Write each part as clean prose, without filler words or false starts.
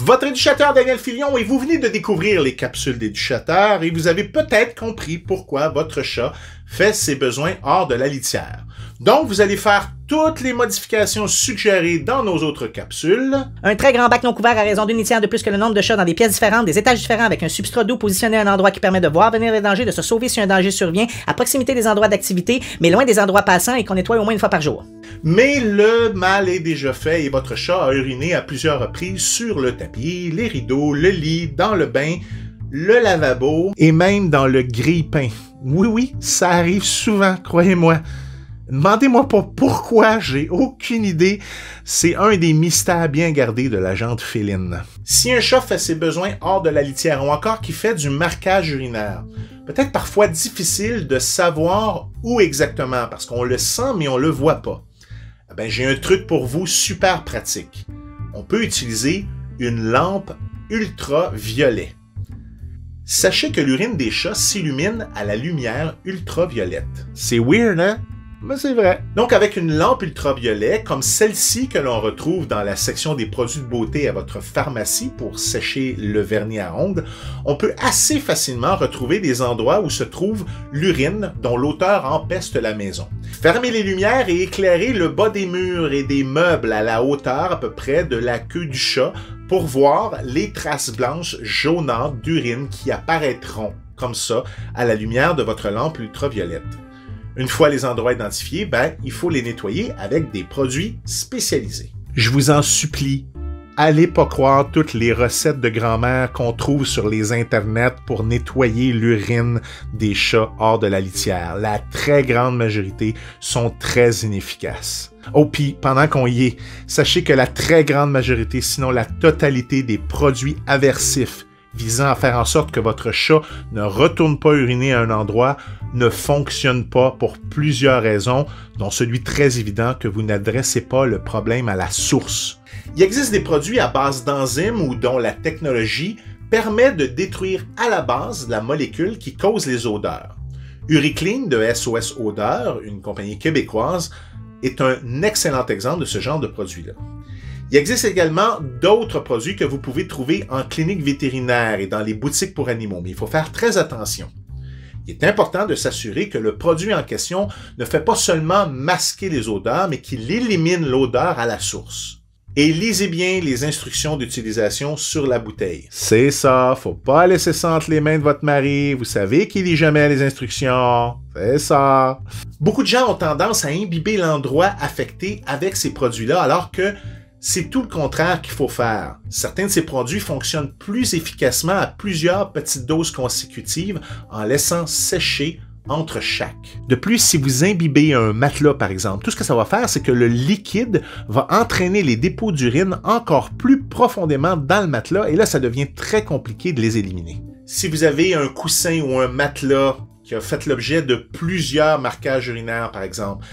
Votre éducateur Daniel Filion et vous venez de découvrir les capsules d'éducateur et vous avez peut-être compris pourquoi votre chat fait ses besoins hors de la litière. Donc, vous allez faire toutes les modifications suggérées dans nos autres capsules. Un très grand bac non couvert à raison d'une litière de plus que le nombre de chats dans des pièces différentes, des étages différents avec un substrat d'eau positionné à un endroit qui permet de voir venir les dangers, de se sauver si un danger survient, à proximité des endroits d'activité, mais loin des endroits passants et qu'on nettoie au moins une fois par jour. Mais le mal est déjà fait et votre chat a uriné à plusieurs reprises sur le tapis, les rideaux, le lit, dans le bain, le lavabo et même dans le grille-pain. Oui, ça arrive souvent, croyez-moi. Demandez-moi pas pourquoi, j'ai aucune idée. C'est un des mystères bien gardés de la jante féline. Si un chat fait ses besoins hors de la litière ou encore qu'il fait du marquage urinaire, peut-être parfois difficile de savoir où exactement parce qu'on le sent mais on le voit pas. Ben, j'ai un truc pour vous super pratique. On peut utiliser une lampe ultraviolet. Sachez que l'urine des chats s'illumine à la lumière ultraviolette. C'est weird, hein? Mais c'est vrai. Donc, avec une lampe ultraviolet, comme celle-ci que l'on retrouve dans la section des produits de beauté à votre pharmacie pour sécher le vernis à ongles, on peut assez facilement retrouver des endroits où se trouve l'urine dont l'auteur empeste la maison. Fermez les lumières et éclairez le bas des murs et des meubles à la hauteur à peu près de la queue du chat pour voir les traces blanches jaunâtres d'urine qui apparaîtront comme ça à la lumière de votre lampe ultraviolette. Une fois les endroits identifiés, il faut les nettoyer avec des produits spécialisés. Je vous en supplie, allez pas croire toutes les recettes de grand-mère qu'on trouve sur les internets pour nettoyer l'urine des chats hors de la litière. La très grande majorité sont très inefficaces. Oh, puis pendant qu'on y est, sachez que la très grande majorité, sinon la totalité des produits aversifs visant à faire en sorte que votre chat ne retourne pas uriner à un endroit, ne fonctionne pas pour plusieurs raisons, dont celui très évident que vous n'adressez pas le problème à la source. Il existe des produits à base d'enzymes ou dont la technologie permet de détruire à la base la molécule qui cause les odeurs. UriClean de SOS Odeur, une compagnie québécoise, est un excellent exemple de ce genre de produit-là. Il existe également d'autres produits que vous pouvez trouver en clinique vétérinaire et dans les boutiques pour animaux, mais il faut faire très attention. Il est important de s'assurer que le produit en question ne fait pas seulement masquer les odeurs, mais qu'il élimine l'odeur à la source. Et lisez bien les instructions d'utilisation sur la bouteille. C'est ça, faut pas laisser ça entre les mains de votre mari, vous savez qu'il lit jamais les instructions. C'est ça. Beaucoup de gens ont tendance à imbiber l'endroit affecté avec ces produits-là, alors que c'est tout le contraire qu'il faut faire. Certains de ces produits fonctionnent plus efficacement à plusieurs petites doses consécutives en laissant sécher entre chaque. De plus, si vous imbibez un matelas, par exemple, tout ce que ça va faire, c'est que le liquide va entraîner les dépôts d'urine encore plus profondément dans le matelas et là, ça devient très compliqué de les éliminer. Si vous avez un coussin ou un matelas qui a fait l'objet de plusieurs marquages urinaires, par exemple,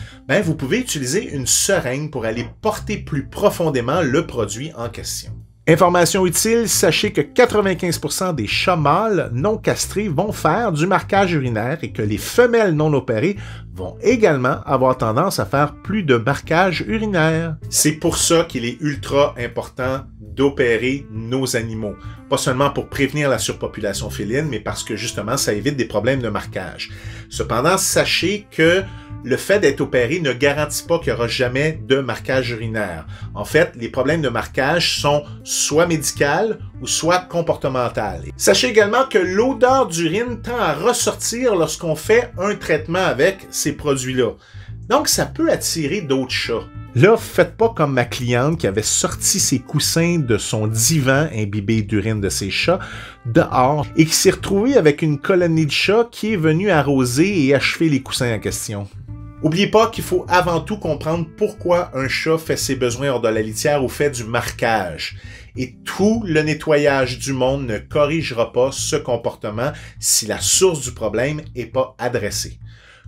vous pouvez utiliser une seringue pour aller porter plus profondément le produit en question. Information utile, sachez que 95% des chats mâles non castrés vont faire du marquage urinaire et que les femelles non opérées vont également avoir tendance à faire plus de marquage urinaire. C'est pour ça qu'il est ultra important d'opérer nos animaux. Pas seulement pour prévenir la surpopulation féline, mais parce que justement, ça évite des problèmes de marquage. Cependant, sachez que le fait d'être opéré ne garantit pas qu'il n'y aura jamais de marquage urinaire. En fait, les problèmes de marquage sont soit médicaux ou soit comportementaux. Sachez également que l'odeur d'urine tend à ressortir lorsqu'on fait un traitement avec ces produits-là. Donc, ça peut attirer d'autres chats. Là, faites pas comme ma cliente qui avait sorti ses coussins de son divan imbibé d'urine de ses chats dehors et qui s'est retrouvée avec une colonie de chats qui est venue arroser et achever les coussins en question. N'oubliez pas qu'il faut avant tout comprendre pourquoi un chat fait ses besoins hors de la litière ou fait du marquage. Et tout le nettoyage du monde ne corrigera pas ce comportement si la source du problème n'est pas adressée.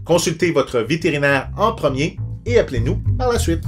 Consultez votre vétérinaire en premier et appelez-nous par la suite.